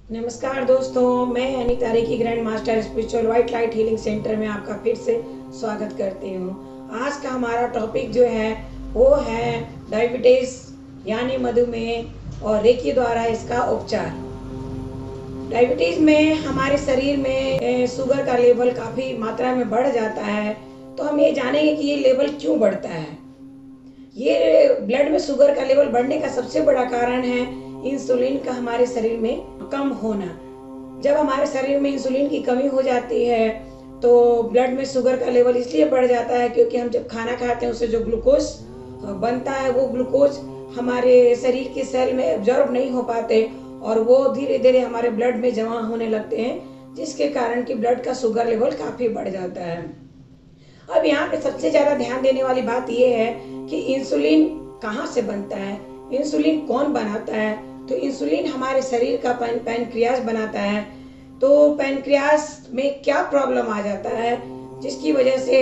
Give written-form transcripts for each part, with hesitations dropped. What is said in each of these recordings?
नमस्कार दोस्तों, मैं Anita reiki grand master spiritual white light healing centre में आपका फिर से स्वागत करती हूँ। आज का हमारा टॉपिक जो है वो है डायबिटीज यानी मधुमेह और रेकी द्वारा इसका उपचार। डायबिटीज में हमारे शरीर में शुगर का लेवल काफ़ी मात्रा में बढ़ जाता है, तो हम ये जानेंगे कि ये लेवल क्यों बढ़ता है। ये ब्लड में शुगर का लेवल बढ़ने का सबसे बड़ा कारण है इंसुलिन का हमारे शरीर में कम होना। जब हमारे शरीर में इंसुलिन की कमी हो जाती है तो ब्लड में शुगर का लेवल इसलिए बढ़ जाता है क्योंकि हम जब खाना खाते हैं उससे जो ग्लूकोज बनता है वो ग्लूकोज हमारे शरीर के सेल में एब्जॉर्ब नहीं हो पाते और वो धीरे धीरे हमारे ब्लड में जमा होने लगते हैं, जिसके कारण कि ब्लड का शुगर लेवल काफ़ी बढ़ जाता है। अब यहाँ पे सबसे ज़्यादा ध्यान देने वाली बात ये है कि इंसुलिन कहाँ से बनता है, इंसुलिन कौन बनाता है। तो इंसुलिन हमारे शरीर का पैनक्रियास बनाता है। तो पैनक्रियास में क्या प्रॉब्लम आ जाता है जिसकी वजह से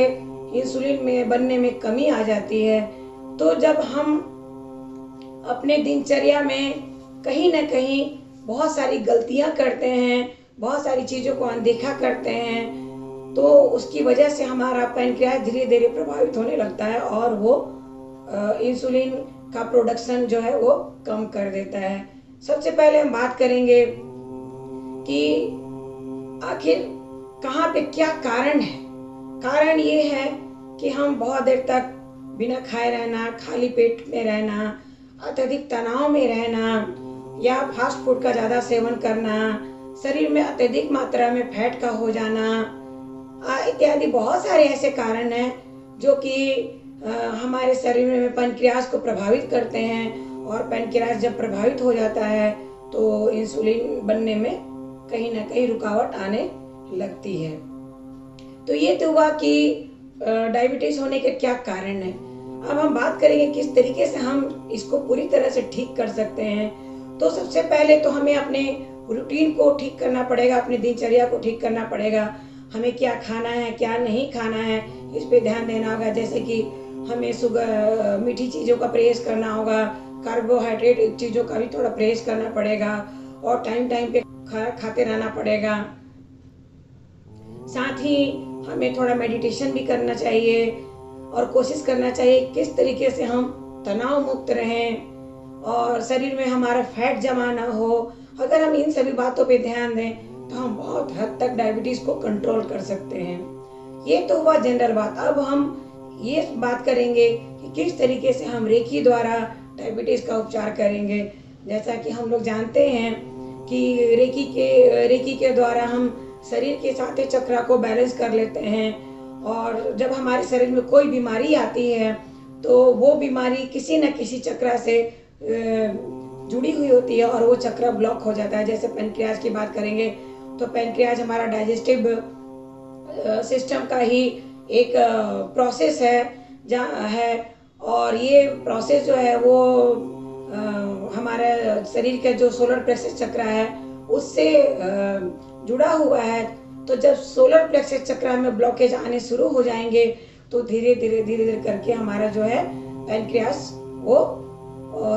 इंसुलिन में बनने में कमी आ जाती है। तो जब हम अपने दिनचर्या में कहीं ना कहीं बहुत सारी गलतियां करते हैं, बहुत सारी चीज़ों को अनदेखा करते हैं, तो उसकी वजह से हमारा पैनक्रियास धीरे धीरे प्रभावित होने लगता है और वो इंसुलिन का प्रोडक्शन जो है वो कम कर देता है। सबसे पहले हम बात करेंगे कि आखिर कहाँ पे क्या कारण है। कारण ये है कि हम बहुत देर तक बिना खाए रहना, खाली पेट में रहना, अत्यधिक तनाव में रहना या फास्ट फूड का ज़्यादा सेवन करना, शरीर में अत्यधिक मात्रा में फैट का हो जाना इत्यादि बहुत सारे ऐसे कारण हैं जो कि हमारे शरीर में पैनक्रियास को प्रभावित करते हैं। और पैनक्रियास जब प्रभावित हो जाता है तो इंसुलिन बनने में कहीं ना कहीं रुकावट आने लगती है। तो ये तो हुआ कि डायबिटीज होने के क्या कारण है। अब हम बात करेंगे किस तरीके से हम इसको पूरी तरह से ठीक कर सकते हैं। तो सबसे पहले तो हमें अपने रूटीन को ठीक करना पड़ेगा, अपनी दिनचर्या को ठीक करना पड़ेगा। हमें क्या खाना है, क्या नहीं खाना है, इस पे ध्यान देना होगा। जैसे कि हमें शुगर, मीठी चीज़ों का परहेज करना होगा, कार्बोहाइड्रेट चीज़ों का भी थोड़ा परहेज करना पड़ेगा और टाइम टाइम पे खाते रहना पड़ेगा। साथ ही हमें थोड़ा मेडिटेशन भी करना चाहिए और कोशिश करना चाहिए किस तरीके से हम तनाव मुक्त रहें और शरीर में हमारा फैट जमा ना हो। अगर हम इन सभी बातों पे ध्यान दें तो हम बहुत हद तक डायबिटीज़ को कंट्रोल कर सकते हैं। ये तो हुआ जनरल बात। अब हम ये बात करेंगे कि किस तरीके से हम रेकी द्वारा डायबिटीज़ का उपचार करेंगे। जैसा कि हम लोग जानते हैं कि रेकी के द्वारा हम शरीर के सातवें चक्र को बैलेंस कर लेते हैं और जब हमारे शरीर में कोई बीमारी आती है तो वो बीमारी किसी न किसी चक्र से जुड़ी हुई होती है और वो चक्र ब्लॉक हो जाता है। जैसे पैनक्रियास की बात करेंगे तो पैनक्रियास हमारा डाइजेस्टिव सिस्टम का ही एक प्रोसेस है और ये प्रोसेस जो है वो हमारे शरीर के जो सोलर प्लेक्सस चक्र है उससे जुड़ा हुआ है। तो जब सोलर प्लेक्सस चक्र में ब्लॉकेज आने शुरू हो जाएंगे तो धीरे धीरे करके हमारा जो है पैनक्रियास वो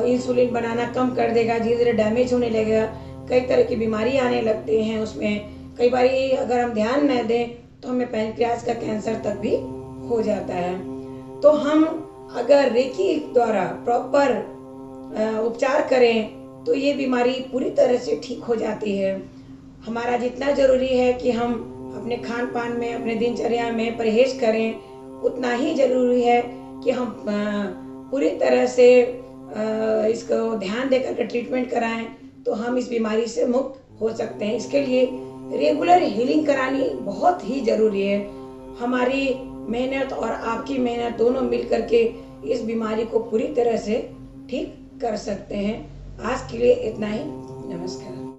इंसुलिन बनाना कम कर देगा, धीरे धीरे डैमेज होने लगेगा, कई तरह की बीमारी आने लगती हैं उसमें। कई बार अगर हम ध्यान न दें तो हमें पैनक्रियास का कैंसर तक भी हो जाता है। तो हम अगर रेकी द्वारा प्रॉपर उपचार करें तो ये बीमारी पूरी तरह से ठीक हो जाती है। हमारा जितना ज़रूरी है कि हम अपने खान पान में, अपने दिनचर्या में परहेज करें, उतना ही ज़रूरी है कि हम पूरी तरह से इसको ध्यान देकर के ट्रीटमेंट कराएं तो हम इस बीमारी से मुक्त हो सकते हैं। इसके लिए रेगुलर हीलिंग करानी बहुत ही ज़रूरी है। हमारी मेहनत और आपकी मेहनत दोनों मिल करके इस बीमारी को पूरी तरह से ठीक कर सकते हैं। आज के लिए इतना ही। नमस्कार।